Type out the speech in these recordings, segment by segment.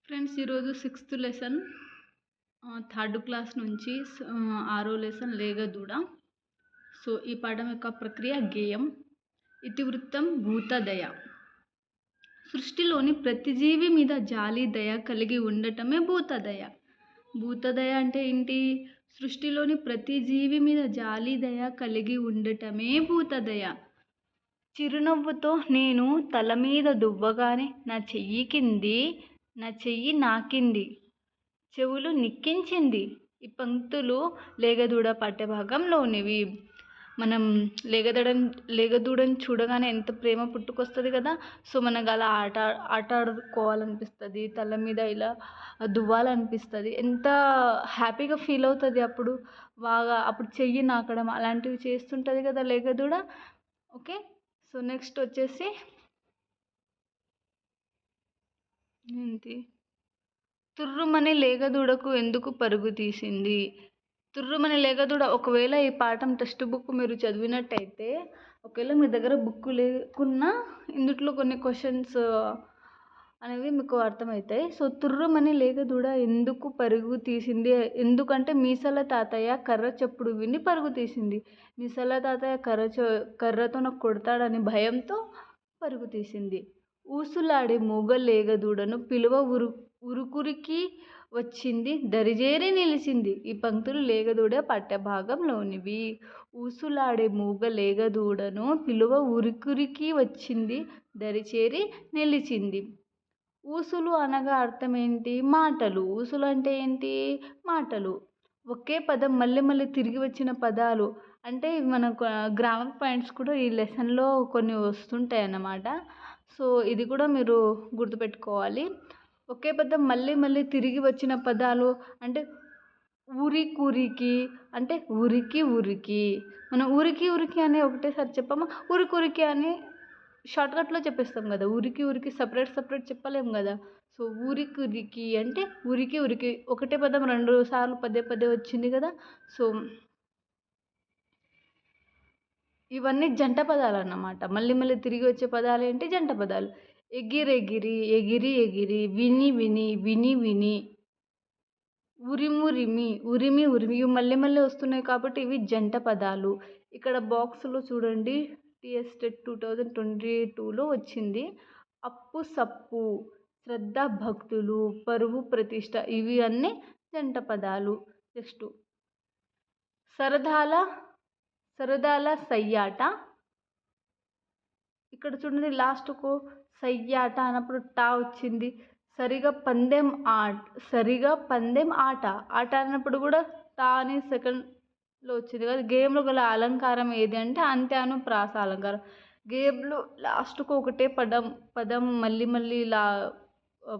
Friends ఈరోజు sixth lesson third class నుంచి ఆరో లెసన్ లేగదూడ. సో ఈ పాఠం యొక్క ప్రక్రియ గేయం. ఇతివృత్తం భూతదయ. సృష్టిలోని ప్రతి జీవి మీద జాలి దయ కలిగి ఉండటమే భూతదయ. భూతదయ అంటే ఏంటి? సృష్టిలోని ప్రతి జీవి మీద జాలి దయ కలిగి ఉండటమే భూతదయ. చిరునవ్వుతో నేను తల మీద దువ్వగానే నా చెయ్యి నాకింది, చెవులు నిక్కించింది. ఈ పంక్తులు లేగదూడ పాఠ్యభాగంలోనివి. మనం లేగదూడని చూడగానే ఎంత ప్రేమ పుట్టుకొస్తుంది కదా. సో మనకు అలా ఆడుకోవాలనిపిస్తుంది, తల మీద ఇలా దువ్వాలనిపిస్తుంది. ఎంత హ్యాపీగా ఫీల్ అవుతుంది అప్పుడు. బాగా అప్పుడు చెయ్యి నాకడం అలాంటివి చేస్తుంటుంది కదా లేగదూడ. ఓకే, సో నెక్స్ట్ వచ్చేసి ఏంటి? తుర్రుమని లేగదూడకు ఎందుకు పరుగు తీసింది? తుర్రుమని లేగదూడ. ఒకవేళ ఈ పాఠం టెక్స్ట్ బుక్ మీరు చదివినట్టయితే, ఒకవేళ మీ దగ్గర బుక్ లేకున్నా ఇందులో కొన్ని క్వశ్చన్స్ అనేవి మీకు అర్థమవుతాయి. సో తుర్రుమని లేగదూడ ఎందుకు పరుగు తీసింది? ఎందుకంటే మీసాల తాతయ్య కర్ర చప్పుడు విని పరుగు తీసింది. మీసాల తాతయ్య కర్రతో నాకు కొడతాడని భయంతో పరుగు తీసింది. ఊసులాడే మూగ లేగదూడను పిలువ ఉరుకురికి వచ్చింది, దరిజేరి నిలిచింది. ఈ పంక్తులు లేగదూడ పాఠ్యభాగంలోనివి. ఊసులాడే మూగ లేగదూడను పిలువ ఉరుకురికి వచ్చింది, దరిచేరి నిలిచింది. ఊసులు అనగా అర్థం ఏంటి? మాటలు. ఊసులు అంటే ఏంటి? మాటలు. ఒకే పదం మళ్ళీ మళ్ళీ తిరిగి వచ్చిన పదాలు. అంటే మన గ్రామర్ పాయింట్స్ కూడా ఈ లెసన్లో కొన్ని వస్తుంటాయి అన్నమాట. సో ఇది కూడా మీరు గుర్తుపెట్టుకోవాలి. ఒకే పదం మళ్ళీ మళ్ళీ తిరిగి వచ్చిన పదాలు అంటే ఉరికి అంటే ఉరికి. మనం ఉరికి అని ఒకటేసారి చెప్పామా, ఉరికి అని షార్ట్కట్లో చెప్పేస్తాం కదా. ఉరికి సపరేట్ చెప్పలేము కదా. సో ఉరికి అంటే ఉరికి ఒకటే పదం 2 సార్లు పదే వచ్చింది కదా. సో ఇవన్నీ జంట పదాలు అన్నమాట. మళ్ళీ మళ్ళీ తిరిగి వచ్చే పదాలు ఏంటి? జంట పదాలు. ఎగిరి, విని, ఉరిమి. ఇవి మళ్ళీ మళ్ళీ వస్తున్నాయి కాబట్టి ఇవి జంట పదాలు. ఇక్కడ బాక్స్లో చూడండి, TSTET 2022లో వచ్చింది. అప్పు సప్పు, శ్రద్ధ భక్తులు, పరువు ప్రతిష్ట, ఇవి అన్నీ జంట పదాలు. నెక్స్ట్ సరదాల సయ్యాట. ఇక్కడ చూడండి, లాస్ట్కు సయ్యాట అన్నప్పుడు టా వచ్చింది. సరిగా పందెం ఆట అన్నప్పుడు కూడా టా అని సెకండ్లో వచ్చింది కదా. గేమ్లో గల అలంకారం ఏది అంటే అంత్యాను ప్రాస అలంకారం. గేమ్లో లాస్ట్కు ఒకటే పదం మళ్ళీ ఇలా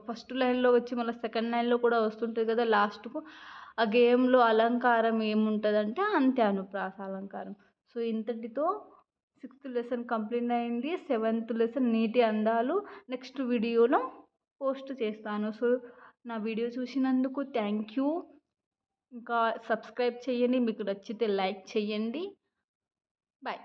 ఫస్ట్ లైన్లో వచ్చి మళ్ళీ సెకండ్ లైన్లో కూడా వస్తుంటుంది కదా లాస్ట్కు. ఆ గేమ్లో అలంకారం ఏముంటుందంటే అంత్యానుప్రాస అలంకారం. సో ఇంతటితో 6th లెసన్ కంప్లీట్ అయింది. 7th లెసన్ నీటి అందాలు నెక్స్ట్ వీడియోలో పోస్ట్ చేస్తాను. సో నా వీడియో చూసినందుకు థ్యాంక్ యూ. ఇంకా సబ్స్క్రైబ్ చేయండి, మీకు నచ్చితే లైక్ చేయండి. బాయ్.